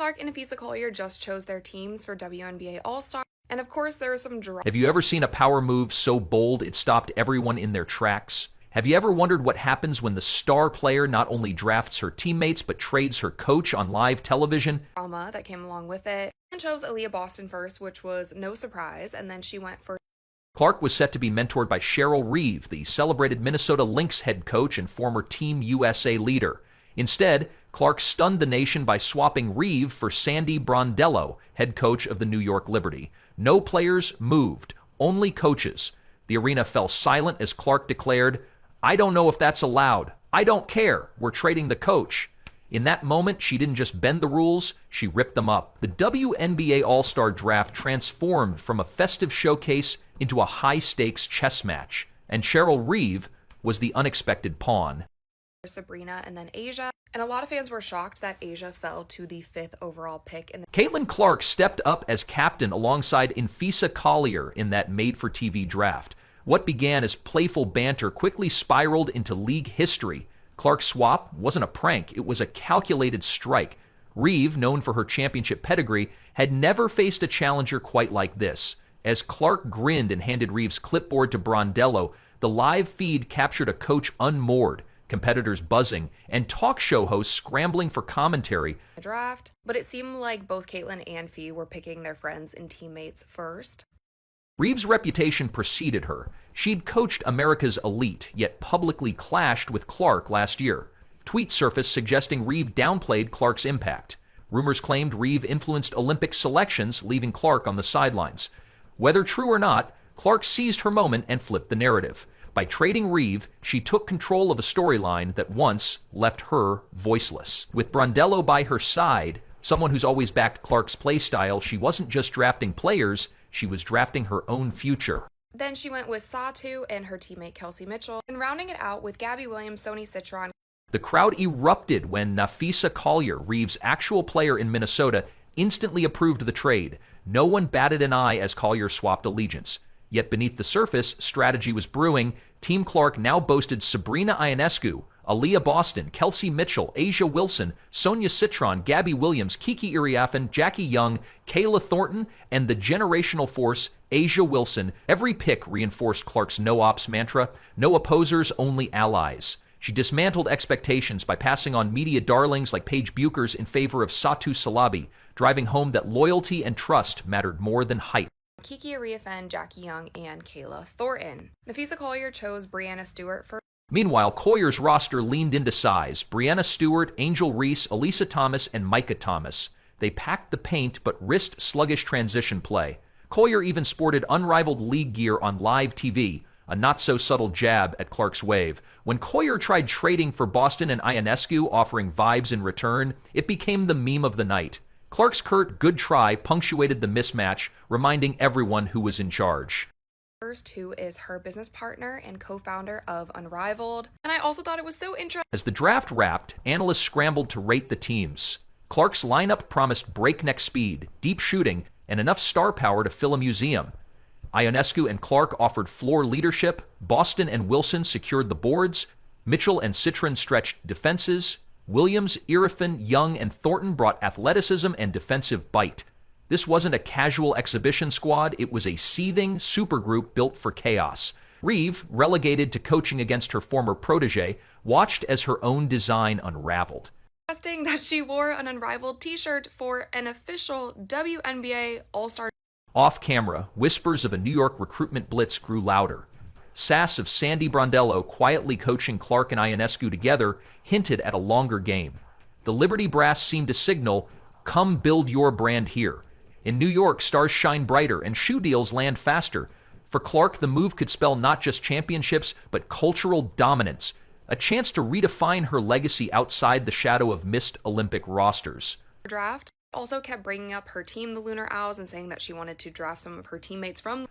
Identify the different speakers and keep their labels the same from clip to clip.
Speaker 1: Clark and Nafisa Collier just chose their teams for WNBA All-Star, and of course there was some drama.
Speaker 2: Have you ever seen a power move so bold it stopped everyone in their tracks? Have you ever wondered what happens when the star player not only drafts her teammates but trades her coach on live television?
Speaker 1: Drama that came along with it, and chose Aaliyah Boston first, which was no surprise, and then she went for
Speaker 2: Clark was set to be mentored by Cheryl Reeve, the celebrated Minnesota Lynx head coach and former Team USA leader. Instead, Clark stunned the nation by swapping Reeve for Sandy Brondello, head coach of the New York Liberty. No players moved, only coaches. The arena fell silent as Clark declared, "I don't know if that's allowed. I don't care. We're trading the coach." In that moment, she didn't just bend the rules, she ripped them up. The WNBA All-Star Draft transformed from a festive showcase into a high-stakes chess match, and Cheryl Reeve was the unexpected pawn.
Speaker 1: Sabrina and then Asia, and a lot of fans were shocked that Asia fell to the 5th overall pick.
Speaker 2: Caitlin Clark stepped up as captain alongside Nafisa Collier in that made-for-TV draft. What began as playful banter quickly spiraled into league history. Clark's swap wasn't a prank, it was a calculated strike. Reeve, known for her championship pedigree, had never faced a challenger quite like this. As Clark grinned and handed Reeve's clipboard to Brondello, the live feed captured a coach unmoored, competitors buzzing, and talk show hosts scrambling for commentary.
Speaker 1: Draft, but it seemed like both Caitlin and Fee were picking their friends and teammates first.
Speaker 2: Reeve's reputation preceded her. She'd coached America's elite, yet publicly clashed with Clark last year. Tweets surfaced suggesting Reeve downplayed Clark's impact. Rumors claimed Reeve influenced Olympic selections, leaving Clark on the sidelines. Whether true or not, Clark seized her moment and flipped the narrative. By trading Reeve, she took control of a storyline that once left her voiceless. With Brondello by her side, someone who's always backed Clark's play style, she wasn't just drafting players, she was drafting her own future.
Speaker 1: Then she went with Satu and her teammate Kelsey Mitchell, and rounding it out with Gabby Williams, Sony Citron.
Speaker 2: The crowd erupted when Nafisa Collier, Reeve's actual player in Minnesota, instantly approved the trade. No one batted an eye as Collier swapped allegiance. Yet beneath the surface, strategy was brewing. Team Clark now boasted Sabrina Ionescu, Aaliyah Boston, Kelsey Mitchell, Asia Wilson, Sonia Citron, Gabby Williams, Kiki Iriafen, Jackie Young, Kayla Thornton, and the generational force, Asia Wilson. Every pick reinforced Clark's no-ops mantra, no opposers, only allies. She dismantled expectations by passing on media darlings like Paige Buchers in favor of Satu Salabi, driving home that loyalty and trust mattered more than hype.
Speaker 1: Kiki Iriafen, Jackie Young, and Kayla Thornton. Nafisa Collier chose Brianna Stewart for.
Speaker 2: Meanwhile, Collier's roster leaned into size. Brianna Stewart, Angel Reese, Elisa Thomas, and Micah Thomas. They packed the paint but risked sluggish transition play. Collier even sported unrivaled league gear on live TV, a not-so-subtle jab at Clark's wave. When Collier tried trading for Boston and Ionescu, offering vibes in return, it became the meme of the night. Clark's curt "good try" punctuated the mismatch, reminding everyone who was in charge.
Speaker 1: First, who is her business partner and co-founder of Unrivaled. And I also thought it was so interesting.
Speaker 2: As the draft wrapped, analysts scrambled to rate the teams. Clark's lineup promised breakneck speed, deep shooting, and enough star power to fill a museum. Ionescu and Clark offered floor leadership, Boston and Wilson secured the boards, Mitchell and Citron stretched defenses, Williams, Iriafen, Young, and Thornton brought athleticism and defensive bite. This wasn't a casual exhibition squad, it was a seething supergroup built for chaos. Reeve, relegated to coaching against her former protege, watched as her own design unraveled.
Speaker 1: Interesting that she wore an Unrivaled t-shirt for an official WNBA All-Star.
Speaker 2: Off camera, whispers of a New York recruitment blitz grew louder. Sass of Sandy Brondello quietly coaching Clark and Ionescu together hinted at a longer game. The Liberty brass seemed to signal, "Come build your brand here." In New York, stars shine brighter and shoe deals land faster. For Clark, the move could spell not just championships, but cultural dominance, a chance to redefine her legacy outside the shadow of missed Olympic rosters.
Speaker 1: Draft also kept bringing up her team, the Lunar Owls, and saying that she wanted to draft some of her teammates from.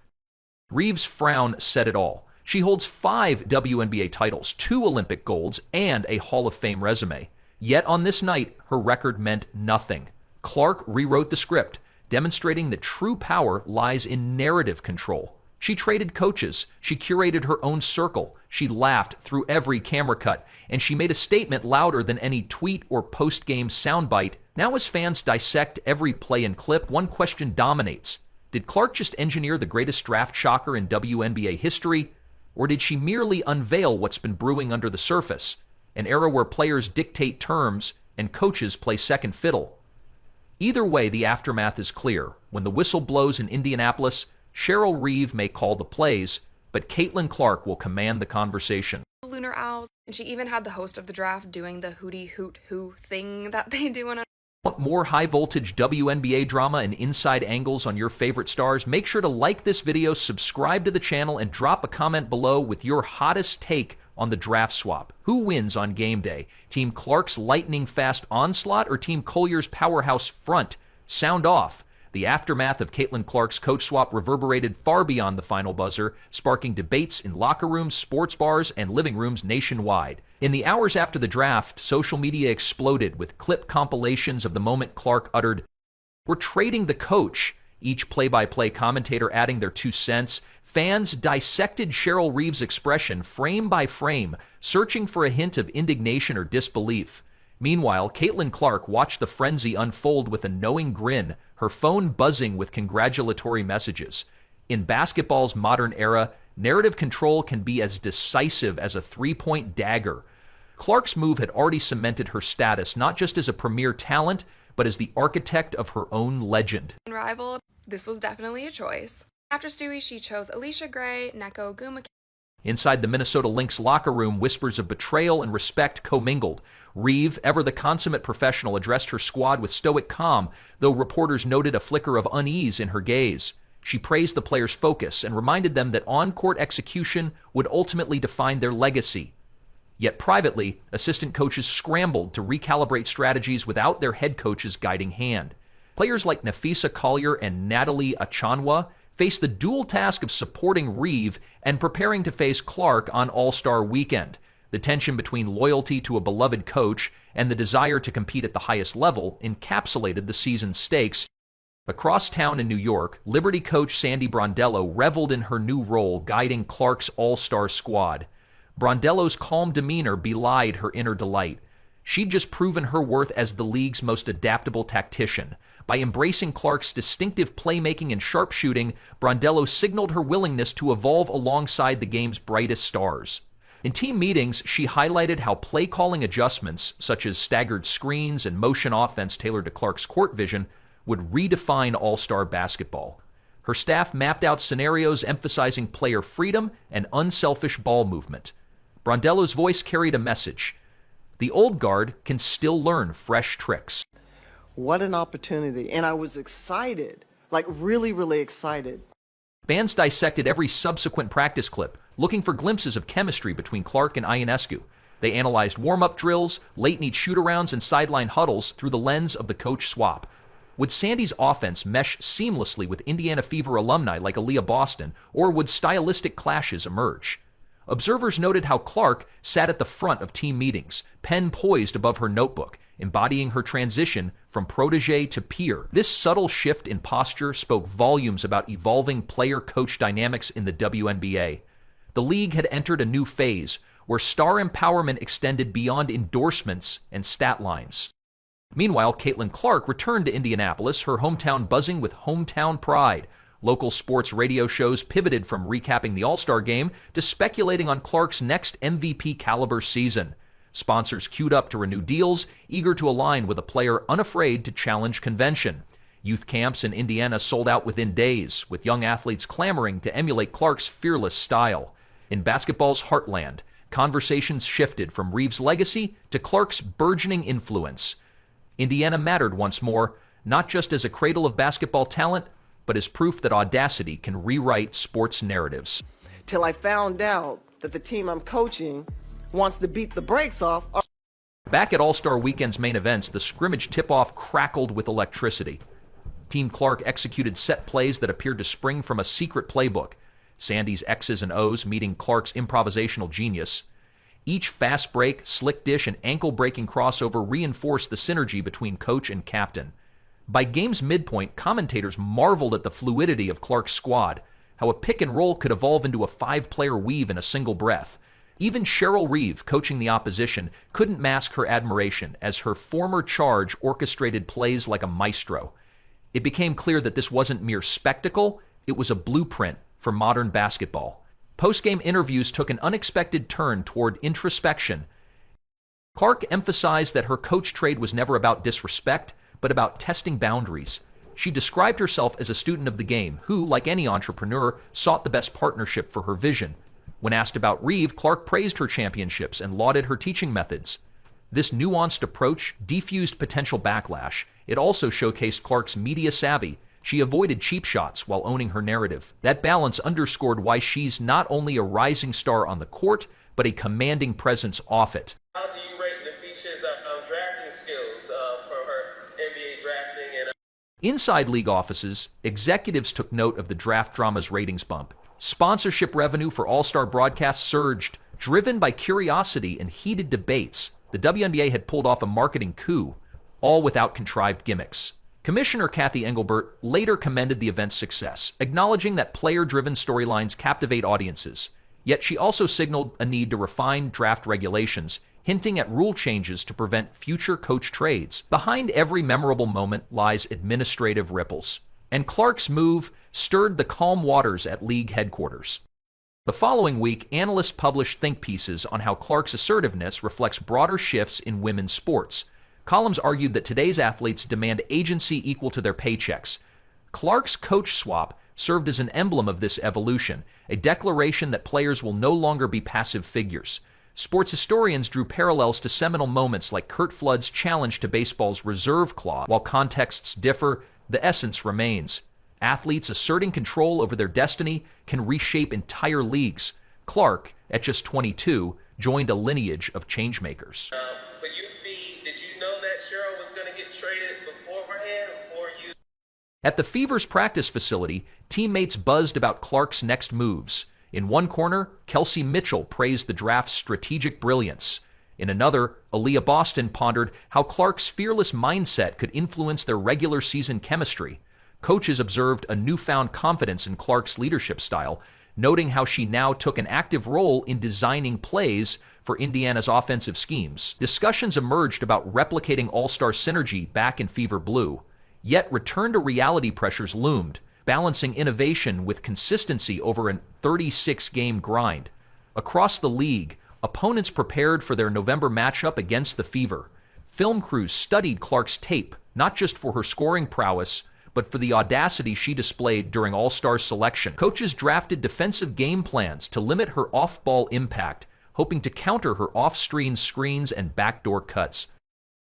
Speaker 2: Reeve's frown said it all. She holds 5 WNBA titles, 2 Olympic golds, and a Hall of Fame resume. Yet on this night, her record meant nothing. Clark rewrote the script, demonstrating that true power lies in narrative control. She traded coaches, she curated her own circle, she laughed through every camera cut, and she made a statement louder than any tweet or post-game soundbite. Now as fans dissect every play and clip, one question dominates. Did Clark just engineer the greatest draft shocker in WNBA history, or did she merely unveil what's been brewing under the surface, an era where players dictate terms and coaches play second fiddle? Either way, the aftermath is clear. When the whistle blows in Indianapolis, Cheryl Reeve may call the plays, but Caitlin Clark will command the conversation.
Speaker 1: Lunar owls, and she even had the host of the draft doing the hootie hoot hoo thing that they do in a...
Speaker 2: Want more high-voltage WNBA drama and inside angles on your favorite stars? Make sure to like this video, subscribe to the channel, and drop a comment below with your hottest take on the draft swap. Who wins on game day? Team Clark's lightning-fast onslaught or Team Collier's powerhouse front? Sound off. The aftermath of Caitlin Clark's coach swap reverberated far beyond the final buzzer, sparking debates in locker rooms, sports bars, and living rooms nationwide. In the hours after the draft, social media exploded with clip compilations of the moment Clark uttered, "We're trading the coach," each play-by-play commentator adding their 2 cents. Fans dissected Cheryl Reeve's expression frame by frame, searching for a hint of indignation or disbelief. Meanwhile, Caitlin Clark watched the frenzy unfold with a knowing grin, her phone buzzing with congratulatory messages. In basketball's modern era, narrative control can be as decisive as a three-point dagger. Clark's move had already cemented her status not just as a premier talent, but as the architect of her own legend.
Speaker 1: Unrivaled, this was definitely a choice. After Stewie, she chose Alicia Gray, Neko Guma.
Speaker 2: Inside the Minnesota Lynx locker room, whispers of betrayal and respect commingled. Reeve, ever the consummate professional, addressed her squad with stoic calm, though reporters noted a flicker of unease in her gaze. She praised the players' focus and reminded them that on-court execution would ultimately define their legacy. Yet privately, assistant coaches scrambled to recalibrate strategies without their head coach's guiding hand. Players like Nafisa Collier and Natalie Achanwa faced the dual task of supporting Reeve and preparing to face Clark on All-Star Weekend. The tension between loyalty to a beloved coach and the desire to compete at the highest level encapsulated the season's stakes. Across town in New York, Liberty coach Sandy Brondello reveled in her new role guiding Clark's All-Star squad. Brondello's calm demeanor belied her inner delight. She'd just proven her worth as the league's most adaptable tactician. By embracing Clark's distinctive playmaking and sharpshooting, Brondello signaled her willingness to evolve alongside the game's brightest stars. In team meetings, she highlighted how play-calling adjustments, such as staggered screens and motion offense tailored to Clark's court vision, would redefine all-star basketball. Her staff mapped out scenarios emphasizing player freedom and unselfish ball movement. Brondello's voice carried a message. The old guard can still learn fresh tricks.
Speaker 3: What an opportunity. And I was excited, like really, really excited.
Speaker 2: Fans dissected every subsequent practice clip, looking for glimpses of chemistry between Clark and Ionescu. They analyzed warm-up drills, late-night shoot-arounds, and sideline huddles through the lens of the coach swap. Would Sandy's offense mesh seamlessly with Indiana Fever alumni like Aaliyah Boston, or would stylistic clashes emerge? Observers noted how Clark sat at the front of team meetings, pen poised above her notebook, embodying her transition from protege to peer. This subtle shift in posture spoke volumes about evolving player-coach dynamics in the WNBA. The league had entered a new phase, where star empowerment extended beyond endorsements and stat lines. Meanwhile, Caitlin Clark returned to Indianapolis, her hometown buzzing with hometown pride. Local sports radio shows pivoted from recapping the All-Star Game to speculating on Clark's next MVP-caliber season. Sponsors queued up to renew deals, eager to align with a player unafraid to challenge convention. Youth camps in Indiana sold out within days, with young athletes clamoring to emulate Clark's fearless style. In basketball's heartland, conversations shifted from Reeve's legacy to Clark's burgeoning influence. Indiana mattered once more, not just as a cradle of basketball talent, but as proof that audacity can rewrite sports narratives.
Speaker 3: Till I found out that the team I'm coaching wants to beat the brakes off.
Speaker 2: Back at All-Star Weekend's main events, the scrimmage tip-off crackled with electricity. Team Clark executed set plays that appeared to spring from a secret playbook, Sandy's X's and O's meeting Clark's improvisational genius. Each fast break, slick dish, and ankle-breaking crossover reinforced the synergy between coach and captain. By game's midpoint, commentators marveled at the fluidity of Clark's squad, how a pick and roll could evolve into a five-player weave in a single breath. Even Cheryl Reeve, coaching the opposition, couldn't mask her admiration as her former charge orchestrated plays like a maestro. It became clear that this wasn't mere spectacle, it was a blueprint for modern basketball. Post-game interviews took an unexpected turn toward introspection. Clark emphasized that her coach trade was never about disrespect, but about testing boundaries. She described herself as a student of the game who, like any entrepreneur, sought the best partnership for her vision. When asked about Reeve, Clark praised her championships and lauded her teaching methods. This nuanced approach defused potential backlash. It also showcased Clark's media savvy. She avoided cheap shots while owning her narrative. That balance underscored why she's not only a rising star on the court, but a commanding presence off it.
Speaker 4: How do you rate Nafisha's drafting skills for her NBA drafting? And
Speaker 2: Inside league offices, executives took note of the draft drama's ratings bump. Sponsorship revenue for All-Star broadcasts surged, driven by curiosity and heated debates. The WNBA had pulled off a marketing coup, all without contrived gimmicks. Commissioner Kathy Engelbert later commended the event's success, acknowledging that player-driven storylines captivate audiences. Yet she also signaled a need to refine draft regulations, hinting at rule changes to prevent future coach trades. Behind every memorable moment lies administrative ripples, and Clark's move stirred the calm waters at league headquarters. The following week, analysts published think pieces on how Clark's assertiveness reflects broader shifts in women's sports. Columns argued that today's athletes demand agency equal to their paychecks. Clark's coach swap served as an emblem of this evolution, a declaration that players will no longer be passive figures. Sports historians drew parallels to seminal moments like Curt Flood's challenge to baseball's reserve clause. While contexts differ, the essence remains. Athletes asserting control over their destiny can reshape entire leagues. Clark, at just 22, joined a lineage of changemakers.
Speaker 4: for you, Fee, did you know that Cheryl was going to get traded beforehand? Before you?
Speaker 2: At the Fever's practice facility, teammates buzzed about Clark's next moves. In one corner, Kelsey Mitchell praised the draft's strategic brilliance. In another, Aaliyah Boston pondered how Clark's fearless mindset could influence their regular season chemistry. Coaches observed a newfound confidence in Clark's leadership style, noting how she now took an active role in designing plays for Indiana's offensive schemes. Discussions emerged about replicating All-Star synergy back in Fever Blue. Yet return-to-reality pressures loomed, balancing innovation with consistency over a 36-game grind. Across the league, opponents prepared for their November matchup against the Fever. Film crews studied Clark's tape, not just for her scoring prowess, but for the audacity she displayed during All-Star selection. Coaches drafted defensive game plans to limit her off-ball impact, hoping to counter her off-screen screens and backdoor cuts.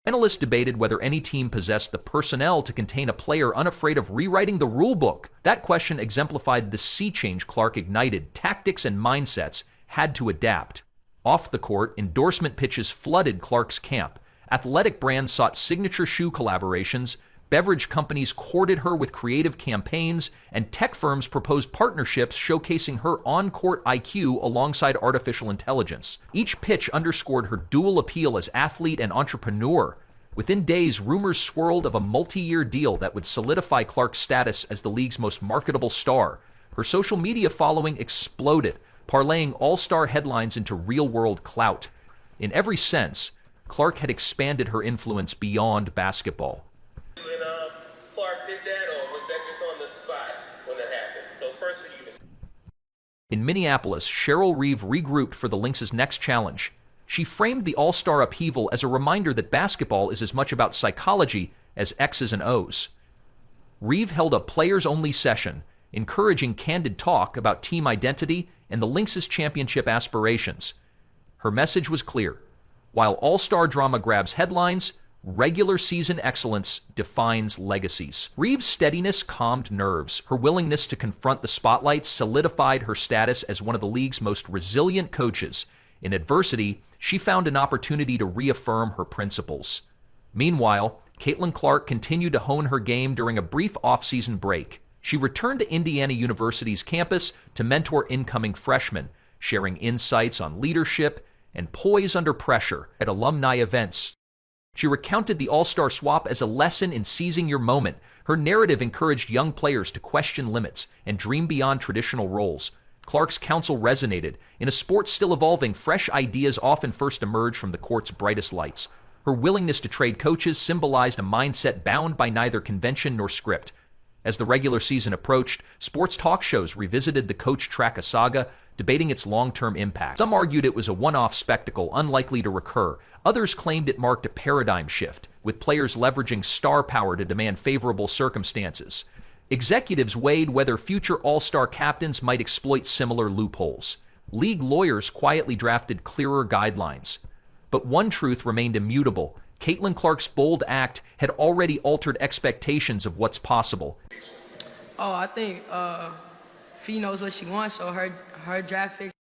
Speaker 2: Analysts debated whether any team possessed the personnel to contain a player unafraid of rewriting the rulebook. That question exemplified the sea change Clark ignited. Tactics and mindsets had to adapt. Off the court, endorsement pitches flooded Clark's camp. Athletic brands sought signature shoe collaborations, beverage companies courted her with creative campaigns, and tech firms proposed partnerships showcasing her on-court IQ alongside artificial intelligence. Each pitch underscored her dual appeal as athlete and entrepreneur. Within days, rumors swirled of a multi-year deal that would solidify Clark's status as the league's most marketable star. Her social media following exploded, parlaying all-star headlines into real-world clout. In every sense, Clark had expanded her influence beyond basketball.
Speaker 4: When Clark did that, or was that just on the spot when that happened? So first for you.
Speaker 2: In Minneapolis, Cheryl Reeve regrouped for the Lynx' next challenge. She framed the all-star upheaval as a reminder that basketball is as much about psychology as X's and O's. Reeve held a players-only session, encouraging candid talk about team identity and the Lynx' championship aspirations. Her message was clear. While all-star drama grabs headlines, regular season excellence defines legacies. Reeve's steadiness calmed nerves. Her willingness to confront the spotlight solidified her status as one of the league's most resilient coaches. In adversity, she found an opportunity to reaffirm her principles. Meanwhile, Caitlin Clark continued to hone her game during a brief off-season break. She returned to Indiana University's campus to mentor incoming freshmen, sharing insights on leadership and poise under pressure at alumni events. She recounted the All-Star swap as a lesson in seizing your moment. Her narrative encouraged young players to question limits and dream beyond traditional roles. Clark's counsel resonated. In a sport still evolving, fresh ideas often first emerge from the court's brightest lights. Her willingness to trade coaches symbolized a mindset bound by neither convention nor script. As the regular season approached, sports talk shows revisited the Coach Traka saga, debating its long-term impact. Some argued it was a one-off spectacle unlikely to recur. Others claimed it marked a paradigm shift, with players leveraging star power to demand favorable circumstances. Executives weighed whether future all-star captains might exploit similar loopholes. League lawyers quietly drafted clearer guidelines. But one truth remained immutable. Caitlin Clark's bold act had already altered expectations of what's possible.
Speaker 5: Oh, I think Fee knows what she wants, so her draft pick.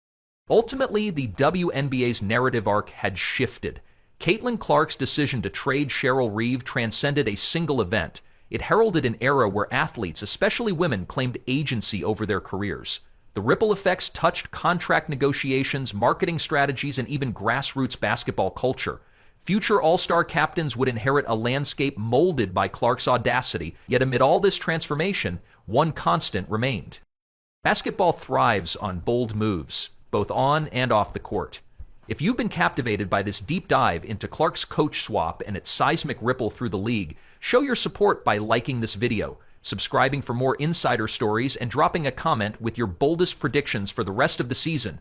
Speaker 2: Ultimately, the WNBA's narrative arc had shifted. Caitlin Clark's decision to trade Cheryl Reeve transcended a single event. It heralded an era where athletes, especially women, claimed agency over their careers. The ripple effects touched contract negotiations, marketing strategies, and even grassroots basketball culture. Future all-star captains would inherit a landscape molded by Clark's audacity, yet amid all this transformation, one constant remained. Basketball thrives on bold moves, both on and off the court. If you've been captivated by this deep dive into Clark's coach swap and its seismic ripple through the league, show your support by liking this video, subscribing for more insider stories, and dropping a comment with your boldest predictions for the rest of the season.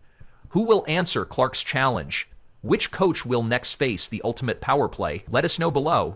Speaker 2: Who will answer Clark's challenge? Which coach will next face the ultimate power play? Let us know below.